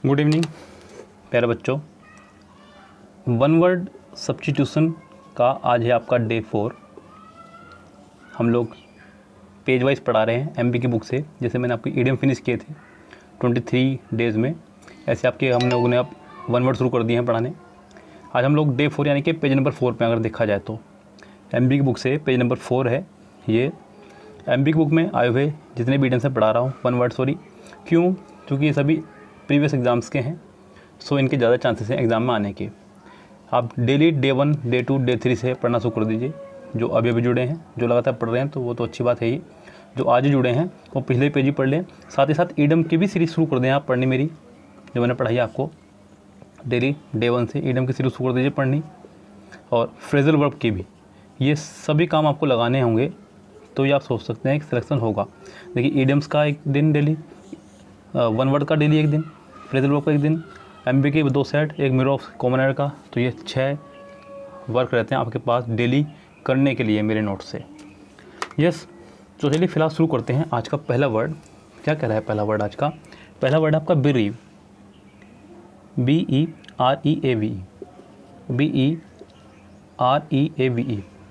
Good evening प्यारे बच्चों। One word substitution का आज है आपका डे 4। हम लोग पेज वाइज पढ़ा रहे हैं एमबी की बुक से। जैसे मैंने आपके ईडियम फिनिश किए थे 23 डेज़ में, ऐसे आपके हम लोगों ने अब वन वर्ड शुरू कर दिए हैं पढ़ाने। आज हम लोग डे 4 यानी कि पेज नंबर 4 पे अगर देखा जाए तो एमबी की बुक से पेज नंबर 4 है ये। एमबी की बुक में आए हुए जितने भी ईडियम से पढ़ा रहा हूँ वन वर्ड सॉरी, क्यों? क्योंकि ये सभी प्रीवियस एग्ज़ाम्स के हैं, सो इनके ज़्यादा चांसेस हैं एग्ज़ाम में आने के। आप डेली डे 1, डे 2, डे 3 से पढ़ना शुरू कर दीजिए। जो अभी अभी जुड़े हैं, जो लगातार पढ़ रहे हैं तो वो तो अच्छी बात है ही। जो आज ही जुड़े हैं वो पिछले पेज ही पढ़ लें। साथ ही साथ ईडम की भी सीरीज़ शुरू कर दें आप पढ़नी, मेरी जो मैंने पढ़ाई आपको डेली डे 1 से ईडम की सीरीज़ शुरू कर दीजिए पढ़नी। और फ्रेजल वर्ब की भी, ये सभी काम आपको लगाने होंगे तो ये आप सोच सकते हैं कि सिलेक्शन होगा। देखिए ईडियम्स का एक दिन डेली, वन वर्ड का डेली एक दिन, फ्रेजल वर्ब का एक दिन, एमबी के 2 सेट, एक मिरर ऑफ कॉमन एरर का, तो ये 6 वर्क रहते हैं आपके पास डेली करने के लिए मेरे नोट से। यस, तो चलिए फिलहाल शुरू करते हैं। आज का पहला वर्ड क्या कह रहा है? पहला वर्ड आज का पहला वर्ड आपका bereave, BEREAVE, BEREAVE,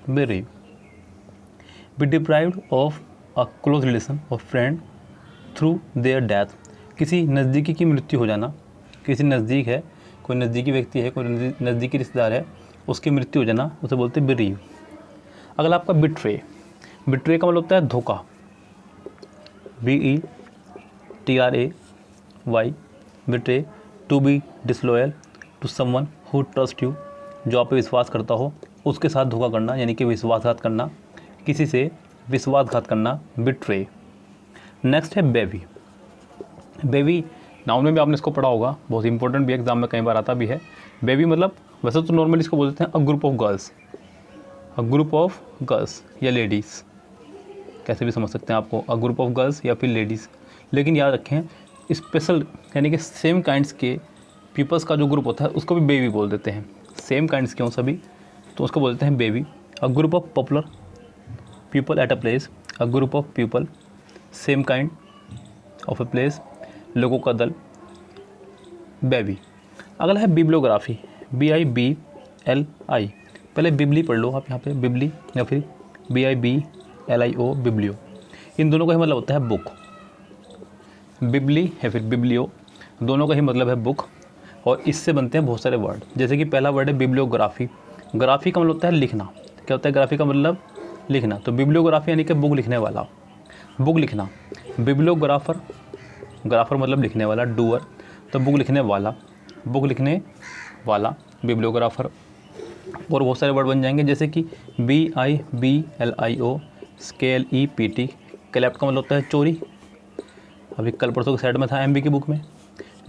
bereave. Be deprived of a close relation of friend through their death, किसी नज़दीकी की मृत्यु हो जाना। किसी नज़दीक है, कोई नज़दीकी व्यक्ति है, कोई नज़दीकी रिश्तेदार है, उसकी मृत्यु हो जाना, उसे बोलते हैं बिरीव। अगला आपका बिट्रे, बिट्रे का मतलब होता है धोखा, BETRAY, betray. To be disloyal to someone who trust you, जो आप पे विश्वास करता हो उसके साथ धोखा करना, यानी कि विश्वासघात करना, किसी से विश्वासघात करना, बिट्रे। नेक्स्ट है बेबी, बेबी नाउन में भी आपने इसको पढ़ा होगा, बहुत इंपॉर्टेंट भी एग्जाम में कई बार आता भी है। बेबी मतलब वैसे तो नॉर्मली इसको बोलते हैं a group of girls, a group of girls या लेडीज़, कैसे भी समझ सकते हैं आपको, अ ग्रुप ऑफ गर्ल्स या फिर लेडीज़। लेकिन याद रखें स्पेशल यानी कि सेम काइंड्स के पीपल्स का जो ग्रुप होता है उसको भी बेबी बोल देते हैं। सेम काइंड्स के हों सभी तो उसको बोलते हैं baby. A group of popular people at a place, a group of people same kind of a place, लोगों का दल, बेबी। अगला है बिब्लियोग्राफी, BIBLI। पहले बिबली पढ़ लो आप यहाँ पे, बिबली या फिर BIBLIO, बिब्लियो। इन दोनों का ही मतलब होता है बुक, बिबली या फिर बिब्लियो, दोनों का ही मतलब है बुक। और इससे बनते हैं बहुत सारे वर्ड, जैसे कि पहला वर्ड है बिब्लियोग्राफी। ग्राफी का मतलब होता है लिखना। क्या होता है ग्राफी का मतलब? लिखना। तो बिब्लियोग्राफी यानी कि बुक लिखने वाला, बुक लिखना। बिब्लियोग्राफर, ग्राफर मतलब लिखने वाला, डूअर, तो बुक लिखने वाला, बुक लिखने वाला, बिब्लियोग्राफर। और बहुत सारे वर्ड बन जाएंगे जैसे कि BIBLIO, SKLEPT। क्लैप्ट का मतलब होता है चोरी, अभी कल परसों के साइड में था एमबी की बुक में।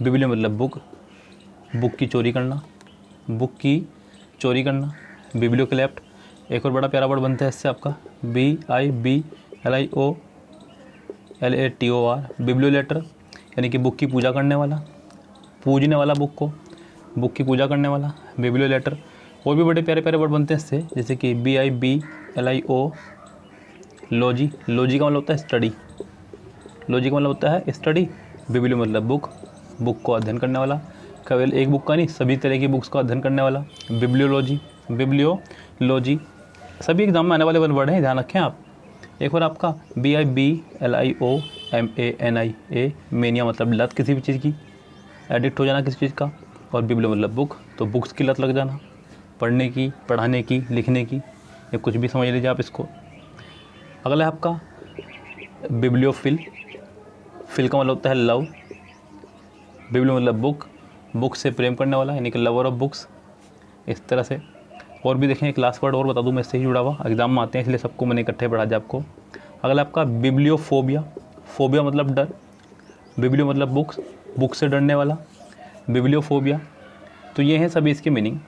बिब्लियो मतलब बुक, बुक की चोरी करना, बुक की चोरी करना, बिब्लियो क्लैप्ट। एक और बड़ा प्यारा वर्ड बनता है इससे आपका BIBLIOLATOR, बिब्लियो लेटर, यानी कि बुक की पूजा करने वाला, पूजने वाला बुक को, बुक की पूजा करने वाला, बिब्लियो लेटर। और भी बड़े प्यारे प्यारे वर्ड बनते हैं इससे, जैसे कि BIBLIO, लॉजी। लॉजी का मतलब होता है स्टडी, लॉजी का मतलब होता है स्टडी। बिब्लियो मतलब बुक, बुक को अध्ययन करने वाला, केवल एक बुक का नहीं सभी तरह की बुक्स का अध्ययन करने वाला, बिब्लियोलॉजी, बिब्लियोलॉजी। सभी एग्जाम में आने वाले वर्ड हैं, ध्यान रखें आप। एक और आपका BIBLIOMANIA, मेनिया मतलब लत किसी भी चीज़ की, एडिक्ट हो जाना किसी चीज़ का। और बिब्लियो मतलब बुक, तो बुक्स की लत लग जाना, पढ़ने की, पढ़ाने की, लिखने की, या कुछ भी समझ लीजिए आप इसको। अगला है आपका बिब्लियोफिल, फिल का मतलब होता है लव, बिब्लियो मतलब बुक, बुक से प्रेम करने वाला यानी कि लवर ऑफ बुक्स, इस तरह से। और भी देखें एक लास्ट वर्ड और बता दूं मैं इससे ही जुड़ा हुआ, एग्जाम में आते हैं इसलिए सबको मैंने इकट्ठे पढ़ा दिया आपको। अगला आपका बिब्लियोफोबिया, फोबिया मतलब डर, बिब्लियो मतलब बुक्स, बुक से डरने वाला, बिब्लियोफोबिया। तो ये हैं सभी इसके मीनिंग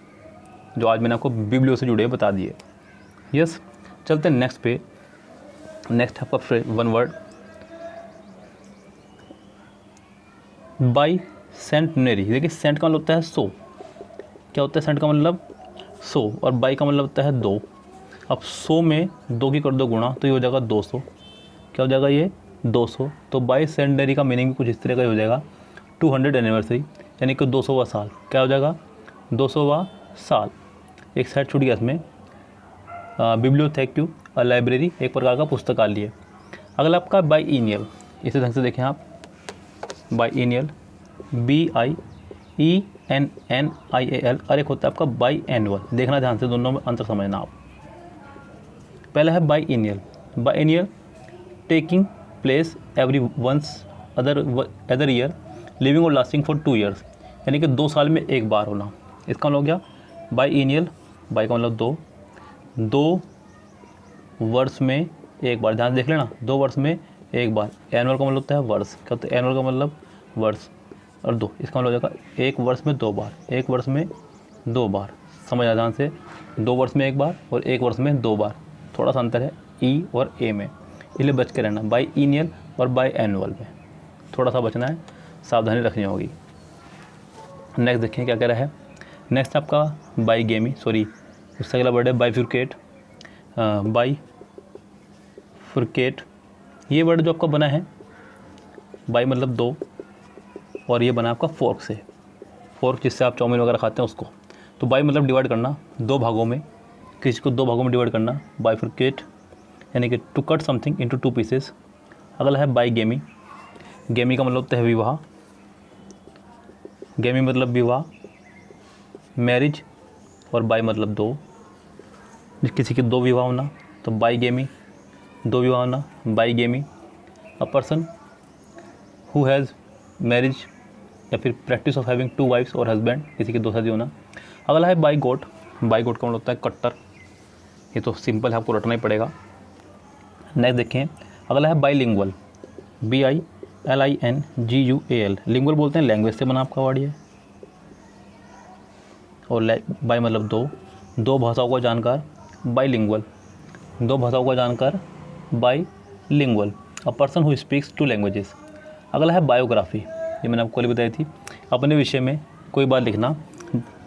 जो आज मैंने आपको बिब्लियो से जुड़े बता दिए। यस, चलते हैं नेक्स्ट पे। नेक्स्ट आपका वन वर्ड बाई सेंटनरी। देखिए सेंट का मतलब होता है 100, क्या होता है सेंट का मतलब? 100, और बाई का मतलब होता है 2। अब 100 में 2 की कर दो गुणा तो ये हो जाएगा 200, क्या हो जाएगा ये? 200। तो बाई सेंटनरी का मीनिंग भी कुछ इस तरह का ही हो जाएगा 200 एनिवर्सरी, यानी कि 200वां साल। क्या हो जाएगा? 200वां साल। एक साइड छूट गया इसमें। बिब्लियोथेक्यू लाइब्रेरी एक प्रकार का पुस्तकालय। अगला आपका बाईएनियल। इसे ढंग से देखें आप, बाईएनियल BIENNIAL और एक होता है आपका बाई एनुअल। देखना ध्यान से, दोनों में अंतर समझना आप। पहला है biennial. Biennial taking place every once other year living और लास्टिंग फॉर 2 ईयर्स, यानी कि 2 साल में एक बार होना। इसका मतलब हो गया बाईएनियल। बाई का मतलब 2 वर्ष में एक बार। ध्यान से देख लेना, 2 वर्ष में एक बार। एनुअल का मतलब होता है वर्ष। क्या होता है एनुअल का मतलब? वर्ष। और 2, इसका मतलब हो जाएगा 1 वर्ष में 2 बार। 1 वर्ष में 2 बार, समझ आ ध्यान से। 2 वर्ष में एक बार और 1 वर्ष में 2 बार, थोड़ा सा अंतर है ई और ए में, इसलिए बच के रहना। बाईएनियल और बाई एनुअल में थोड़ा सा बचना है, सावधानी रखनी होगी। नेक्स्ट देखिए क्या कह रहा है। नेक्स्ट आपका बाईगेमी, सॉरी उससे अगला वर्ड है बाईफ्यूरकेट। बाईफ्यूरकेट ये वर्ड जो आपका बना है, बाई मतलब 2 और ये बना आपका फोर्क से। फोर्क जिससे आप चाउमीन वगैरह खाते हैं उसको। तो बाई मतलब डिवाइड करना 2 भागों में, किसी को 2 भागों में डिवाइड करना। बाईफ्यूरकेट यानी कि to cut something into 2 pieces. अगला है बाईगेमी। गेमी का मतलब होता है विवाह। गेमी मतलब विवाह, मैरिज, और बाई मतलब 2, किसी के 2 विवाह होना। तो बाईगेमी 2 विवाह होना, bigamy. A person who has marriage या फिर प्रैक्टिस ऑफ हैविंग 2 वाइफ्स और हस्बैंड, किसी के 2 शादी होना। अगला है बाईगोट। बाईगोट का मतलब होता है कट्टर। ये तो सिंपल है, आपको रटना ही पड़ेगा। नेक्स्ट देखें, अगला है बाईलिंगुअल। BILINGUAL। लिंगुअल बोलते हैं लैंग्वेज से बना आपका वर्ड ये। और बाई मतलब 2 भाषाओं का जानकार, बाईलिंगुअल। 2 भाषाओं का जानकार, bilingual. A person who speaks 2 languages. अगला है बायोग्राफी। ये मैंने आपको कल बताई थी। अपने विषय में कोई बात लिखना,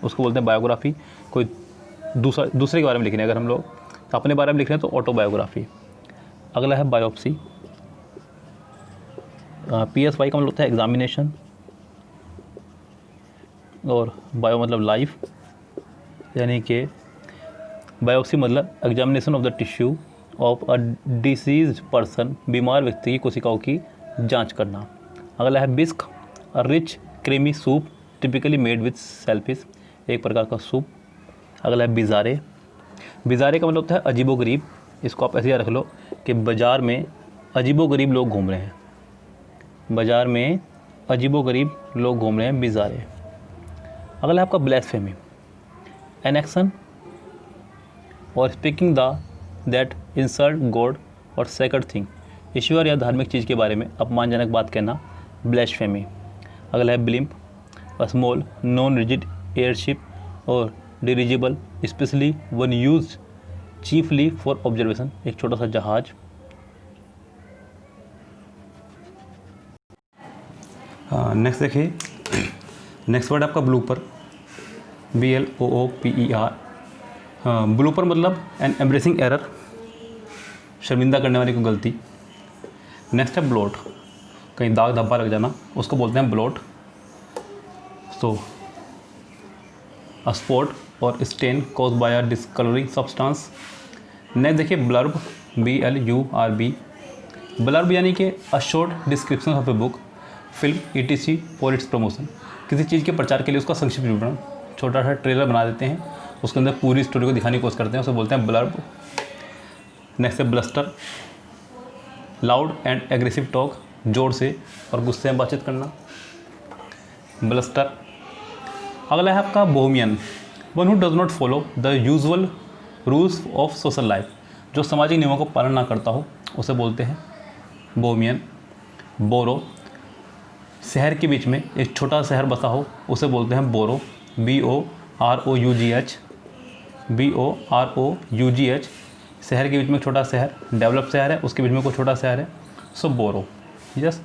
उसको बोलते हैं बायोग्राफी। कोई दूसरे के बारे में लिखने, अगर हम लोग तो अपने बारे में लिख रहे हैं तो ऑटोबायोग्राफी। अगला है बायोप्सी। PSY का मतलब होता है एग्जामिनेशन। और बायो मतलब लाइफ, यानी कि बायोप्सी मतलब examination of the tissue of a disease person. बीमार व्यक्ति की कोशिकाओं की जांच करना। अगला है bisque. A rich creamy soup typically made with shellfish, एक प्रकार का सूप। अगला है बिजारे। बिजारे का मतलब होता है अजीबोगरीब। इसको आप ऐसे याद रख लो कि बाज़ार में अजीबोगरीब लोग घूम रहे हैं। बाज़ार में अजीबोगरीब लोग घूम रहे हैं, बिजारे। अगला है आपका ब्लास्फेमी। एन एक्शन और स्पीकिंग दैट इंसल्ट गॉड और सेक्रेड थिंग। ईश्वर या धार्मिक चीज़ के बारे में अपमानजनक बात कहना, ब्लास्फेमी। अगला है blimp. A small non rigid airship or dirigible specially one used chiefly for observation, एक छोटा सा जहाज। नेक्स्ट देखिए, नेक्स्ट वर्ड आपका ब्लूपर। BLOOPER। ब्लूपर मतलब एन एम्ब्रेसिंग एरर, शर्मिंदा करने वाली कोई गलती। नेक्स्ट है ब्लॉट, कहीं दाग धब्बा लग जाना, उसको बोलते हैं ब्लॉट। तो a spot or stain caused by a discolouring substance. Next देखिए ब्लर्ब। BLURB। ब्लर्ब यानी कि a short description of a book, film, ETC for its promotion. किसी चीज़ के प्रचार के लिए उसका संक्षिप्त विवरण, छोटा सा ट्रेलर बना देते हैं, उसके अंदर पूरी स्टोरी को दिखाने की कोशिश करते हैं, उसे बोलते हैं ब्लर्ब। नेक्स्ट है bluster. Loud and aggressive talk, जोर से और गुस्से में बातचीत करना, ब्लस्टर। अगला है आपका Bohemian. One who does not follow the usual rules of social life, जो सामाजिक नियमों को पालन ना करता हो, उसे बोलते हैं बोहेमियन। बोरो, शहर के बीच में एक छोटा शहर बसा हो, उसे बोलते हैं बोरो। BOROUGH। BOROUGH, शहर के बीच में एक छोटा शहर, डेवलप शहर है, उसके बीच में कोई छोटा शहर है, सो बोरो। यस।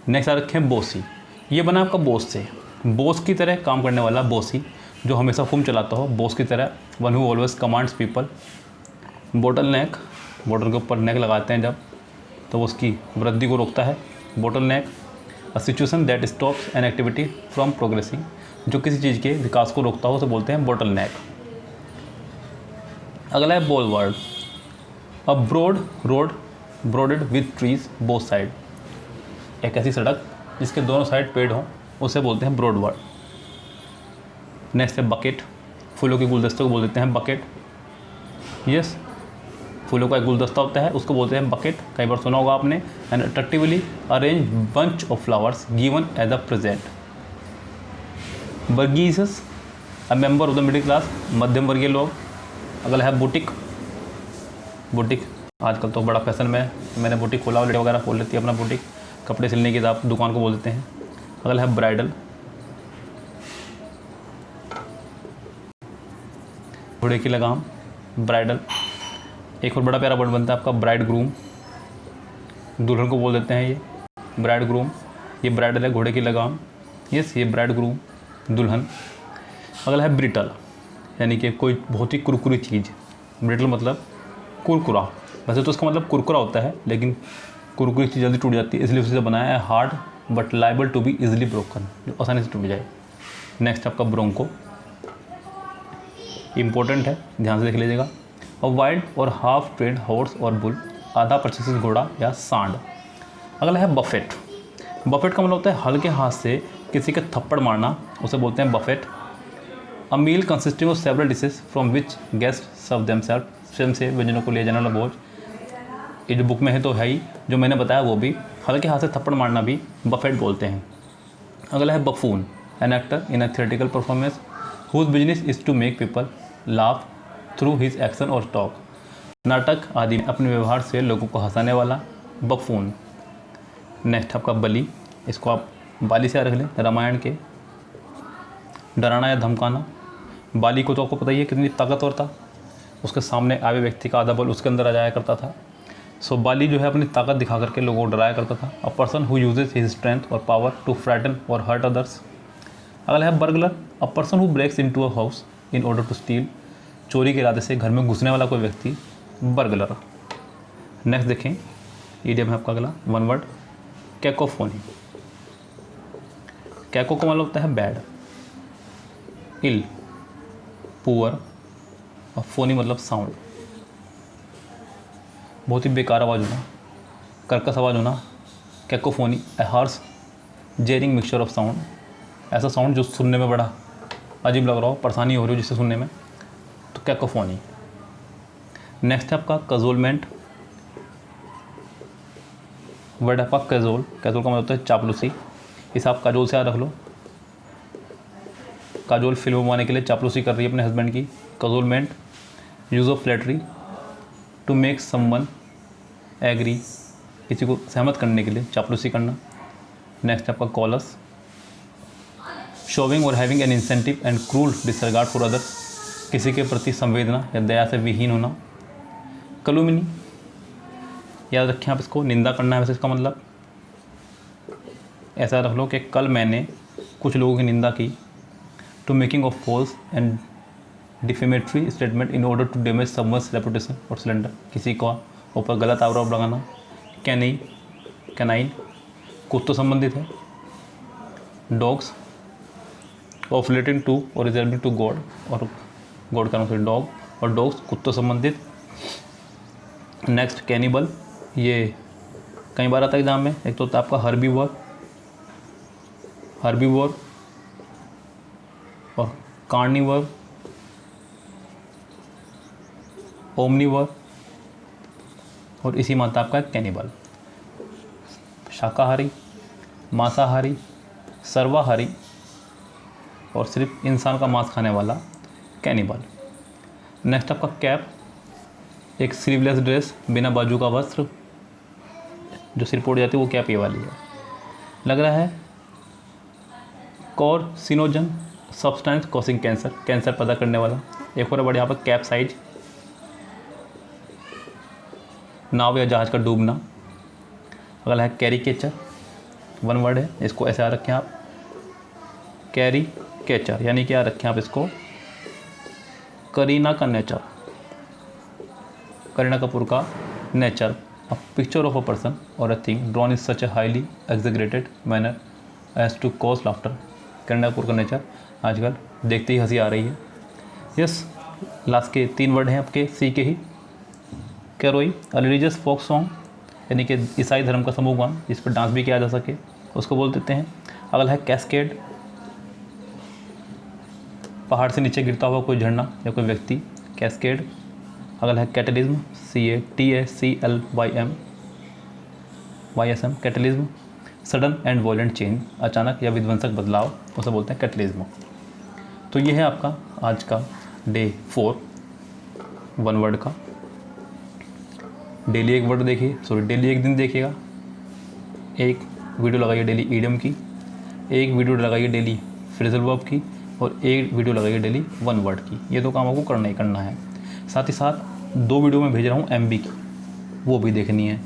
नेक्स्ट आ रखे हैं बोसी। ये बना आपका बोस से, बोस की तरह काम करने वाला बोसी, जो हमेशा हुक्म चलाता हो, बोस की तरह। One who always commands people. Bottle neck, बोतल के ऊपर नेक लगाते हैं जब, तो वो उसकी वृद्धि को रोकता है, bottle neck. A situation that stops an activity from progressing, जो किसी चीज़ के विकास को रोकता हो उसे बोलते हैं बोटल नेक। अगला है boulevard. A broad road bordered with trees both side, एक ऐसी सड़क जिसके दोनों साइड पेड़ हों उसे बोलते हैं ब्रॉड वर्ड। नेक्स्ट है बकेट, फूलों के गुलदस्ते को बोल देते हैं बकेट। यस, फूलों का एक गुलदस्ता होता है उसको बोलते हैं बकेट, कई बार सुना होगा आपने। And attractively arrange bunch of flowers given as a present. Bourgeois, a member of the middle class, मध्यम वर्गीय लोग। अगला है बुटीक। बुटीक आजकल तो बड़ा फैशन में, मैंने बुटीक खोला, लेडी वगैरह खोल लेती है अपना बुटीक, कपड़े सिलने की दुकान को बोल देते हैं। अगला है ब्राइडल, घोड़े की लगाम, ब्राइडल। एक और बड़ा प्यारा वर्ड बनता है आपका ब्राइड ग्रूम, दुल्हन को बोल देते हैं ये ब्राइड ग्रूम। ये ब्राइडल है, घोड़े की लगाम। यस, ये ब्राइड ग्रूम, दुल्हन। अगला है ब्रिटल, यानी कि कोई बहुत ही कुरकुरी चीज़। ब्रिटल मतलब कुरकुरा, वैसे तो उसका मतलब कुरकुरा होता है, लेकिन कुरकुरी चीज़ जल्दी टूट जाती है, इसलिए उसे बनाया है hard but liable to be easily broken, जो आसानी से टूट जाए। नेक्स्ट आपका ब्रोंको, इंपॉर्टेंट है, ध्यान से देख लीजिएगा। और वाइल्ड और हाफ ट्रेंड हॉर्स और बुल, आधा प्रशिक्षित घोड़ा या सांड। अगला है बफेट। बफेट का मतलब होता है हल्के हाथ से किसी के थप्पड़ मारना, उसे बोलते हैं buffet. A meal consisting of several dishes from which guest serve themselves, स्वयं से व्यंजनों को लिए जाने वाला भोज। ये जो बुक में है तो है ही, जो मैंने बताया वो भी, हल्के हाथ से थप्पड़ मारना भी बफेट बोलते हैं। अगला है buffoon, an actor in a theatrical performance whose business is to make people laugh through his action और टॉक। नाटक आदि में अपने व्यवहार से लोगों को हंसाने वाला बफून। नेक्स्ट आपका बलि, इसको आप बाली से रख लें, रामायण के। डराना या धमकाना, बाली को तो आपको पता ही है कितनी ताकतवर था, उसके सामने आए व्यक्ति का आधा बल उसके अंदर आ जाया करता था। सो बाली जो है अपनी ताकत दिखा करके लोगों को डराया करता था। A person who uses his strength और पावर टू फ्रैटन और हर्ट अदर्स। अगला है burglar, a person who breaks into a house in order to steal, चोरी के इरादे से घर में घुसने वाला कोई व्यक्ति, बर्गलर। नेक्स्ट देखें, ईडियम है आपका अगला वन वर्ड, कैकोफोनी। कैको का मतलब होता है बैड, इल, पुअर, और फोनी मतलब साउंड, बहुत ही बेकार आवाज़ होना, कर्कश आवाज़ होना। Cacophony, A harsh jarring mixture of sound, ऐसा साउंड जो सुनने में बड़ा अजीब लग रहा हो, परेशानी हो रही हो जिससे सुनने में, तो कैकोफोनी। नेक्स्ट है आपका कजोलमेंट, वर्ड है आपका कैजोल। कैजोल का मतलब होता है चापलूसी, इसे आप काजोल से याद रख लो। काजोल फिल्म बनाने के लिए चापलूसी कर रही है अपने हस्बैंड की। Cajolement, use of flattery to make someone agree, किसी को सहमत करने के लिए चापलूसी करना। नेक्स्ट आपका कॉलस, शोविंग और having an incentive and cruel disregard for others, किसी के प्रति संवेदना या दया से विहीन होना। कलुमिनी, याद रखें आप इसको, निंदा करना है वैसे इसका मतलब। ऐसा रख लो कि कल मैंने कुछ लोगों की निंदा की। To making of false and defamatory statement in order to damage someone's reputation और स्लेंडर, किसी का ऊपर गलत आरोप लगाना। कैनी, कैनाइन, कुत्तों संबंधित है। डॉग्स, ऑफ रिलेटिंग टू और रिजर्विंग टू गॉड, और गॉड का नाम डॉग, और डॉग्स कुत्तों संबंधित। नेक्स्ट कैनिबल, ये कई बार आता है एग्जाम में, एक तो होता है आपका हर्बीवोर, हर्बीवोर और कार्निवर, ओमनीवर, और इसी में आता है आपका कैनिबल, शाकाहारी, मांसाहारी, सर्वाहारी, और सिर्फ इंसान का मांस खाने वाला कैनिबल। नेक्स्ट आपका कैप, एक स्लीवलेस ड्रेस, बिना बाजू का वस्त्र, जो सिर पोड़ जाती है वो कैप ये वाली है। लग रहा है carcinogen substance causing cancer, cancer पैदा करने वाला। एक और वर्ड यहाँ पर कैप साइज, नाव या जहाज का डूबना। अगला है कैरिकेचर, वन वर्ड है, इसको ऐसे याद रखें आप, कैरिकेचर यानी क्या रखें आप इसको, करीना का नेचर, करीना कपूर का nature. A picture of a person or a thing drawn is such a highly exaggerated manner as to cause laughter. Kareena Kapoor का नेचर आजकल देखते ही हंसी आ रही है। यस, लास्ट के 3 वर्ड हैं आपके सी के ही। कैरोई, अ रिलीजियस फोक सॉन्ग, यानी कि ईसाई धर्म का समूह गान जिस पर डांस भी किया जा सके, उसको बोल देते हैं। अगला है कैस्केड, पहाड़ से नीचे गिरता हुआ कोई झरना या कोई व्यक्ति, कैस्केड। अगला है cataclysm, CATACLYM, cataclysm, sudden and violent change, अचानक या विध्वंसक बदलाव, उसे बोलते हैं कैटलिज्म। तो ये है आपका आज का डे 4 1 वर्ड का। डेली एक वर्ड देखिए, डेली एक दिन देखिएगा, एक वीडियो लगाइए डेली ईडियम की, एक वीडियो लगाइए डेली फ्रेजल वर्ब की, और एक वीडियो लगाइए डेली 1 वर्ड की। ये 2 काम आपको करना ही करना है। साथ ही साथ 2 वीडियो मैं भेज रहा हूँ MB की, वो भी देखनी है,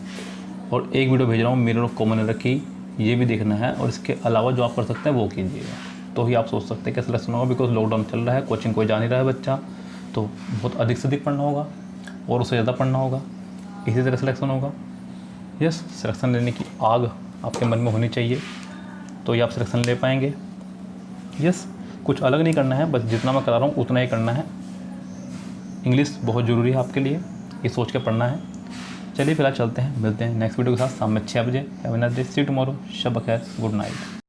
और एक वीडियो भेज रहा हूँ मिरर ऑफ कॉमन एरर की, ये भी देखना है। और इसके अलावा जो आप कर सकते हैं वो कीजिएगा, तो ही आप सोच सकते हैं कि सिलेक्शन होगा। बिकॉज लॉकडाउन चल रहा है, कोचिंग कोई जा नहीं रहा है बच्चा, तो बहुत अधिक से अधिक पढ़ना होगा और उससे ज़्यादा पढ़ना होगा, इसी तरह सिलेक्शन होगा। यस, सिलेक्शन लेने की आग आपके मन में होनी चाहिए, तो ये आप सिलेक्शन ले पाएंगे। यस, कुछ अलग नहीं करना है, बस जितना मैं करा रहा हूँ उतना ही करना है। इंग्लिश बहुत ज़रूरी है आपके लिए, ये सोच के पढ़ना है। चलिए फिलहाल चलते हैं, मिलते हैं नेक्स्ट वीडियो के साथ शाम में 6 बजे। Have a nice day, see you tomorrow, शब बखैर, गुड नाइट।